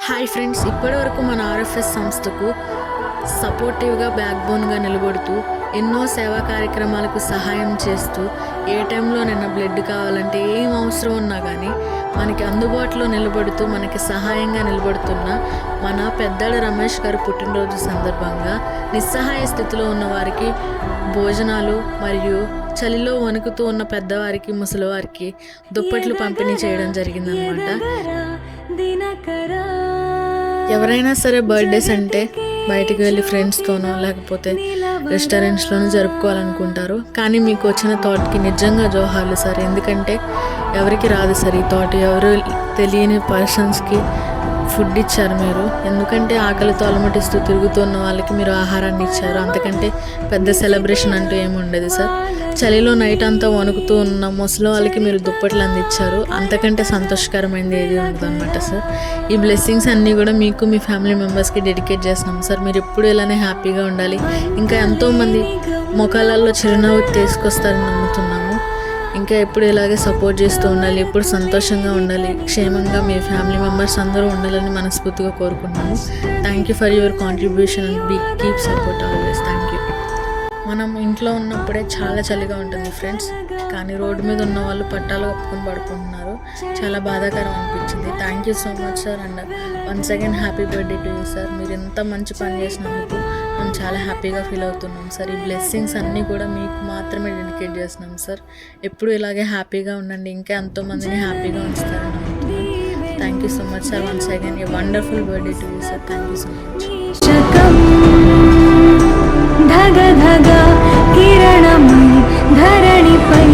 Hi friends, ఇప్పటివరకు మన RFS సంస్థకు సపోర్టివ్గా బ్యాక్బోన్గా నిలబడుతూ ఎన్నో సేవా కార్యక్రమాలకు సహాయం చేస్తూ ఏ టైంలోనైనా బ్లడ్ కావాలంటే ఏం అవసరం ఉన్నా కానీ మనకి అందుబాటులో నిలబడుతూ మనకి సహాయంగా నిలబడుతున్న మన పెద్దాడ రమేష్ గారు పుట్టినరోజు సందర్భంగా నిస్సహాయ స్థితిలో ఉన్న వారికి భోజనాలు మరియు చలిలో వణుకుతూ ఉన్న పెద్దవారికి ముసలివారికి దుప్పట్లు పంపిణీ చేయడం జరిగిందనమాట. ఎవరైనా సరే బర్త్డేస్ అంటే బయటికి వెళ్ళి ఫ్రెండ్స్తోనో లేకపోతే రెస్టారెంట్స్లోనూ జరుపుకోవాలనుకుంటారు. కానీ మీకు వచ్చిన థాట్కి నిజంగా జోహార్లు సార్. ఎందుకంటే ఎవరికి రాదు సార్ ఈ థాట్. ఎవరు తెలియని పర్సన్స్కి ఫుడ్ ఇచ్చారు మీరు. ఎందుకంటే ఆకలితో అలమటిస్తూ తిరుగుతున్న వాళ్ళకి మీరు ఆహారాన్ని ఇచ్చారు. అంతకంటే పెద్ద సెలబ్రేషన్ అంటూ ఏమి ఉండదు సార్. చలిలో నైట్ అంతా వణుకుతూ ఉన్న ముసలి వాళ్ళకి మీరు దుప్పట్లు అందించారు. అంతకంటే సంతోషకరమైనది ఏది ఉండదు అనమాట సార్. ఈ బ్లెస్సింగ్స్ అన్నీ కూడా మీకు మీ ఫ్యామిలీ మెంబర్స్కి డెడికేట్ చేస్తున్నాం సార్. మీరు ఎప్పుడు ఇలానే హ్యాపీగా ఉండాలి. ఇంకా ఎంతోమంది ముఖాలలో చిరునవ్వు తీసుకొస్తారని నమ్ముతున్నాము. ఇంకా ఎప్పుడు ఇలాగే సపోర్ట్ చేస్తూ ఉండాలి, ఎప్పుడు సంతోషంగా ఉండాలి, క్షేమంగా మీ ఫ్యామిలీ మెంబర్స్ అందరూ ఉండాలని మనస్ఫూర్తిగా కోరుకుంటున్నాము. Thank you for your contribution and be keep support always. Thank you. మనం ఇంట్లో ఉన్నప్పుడే చాలా చలిగా ఉంటుంది ఫ్రెండ్స్, కానీ రోడ్డు మీద ఉన్న వాళ్ళు పట్టాలు కప్పుకొని పడుకుంటున్నారు. చాలా బాధాకరం అనిపించింది. Thank you so much sir. And once again happy birthday to you sir. మీరు ఎంత మంచి పని చేసినందుకు మేము చాలా హ్యాపీగా ఫీల్ అవుతున్నాం సార్. ఈ బ్లెస్సింగ్స్ అన్నీ కూడా మీకు మాత్రమే డెడికేట్ చేస్తున్నాం సార్. ఎప్పుడు ఇలాగే హ్యాపీగా ఉండండి, ఇంకా ఎంతోమందిని హ్యాపీగా ఉంచుతారని నమ్ముతున్నాను. Thank you so much sir. Once again a wonderful birthday to you sir. Thank you so much. धग धग किरणमयि धरणिपै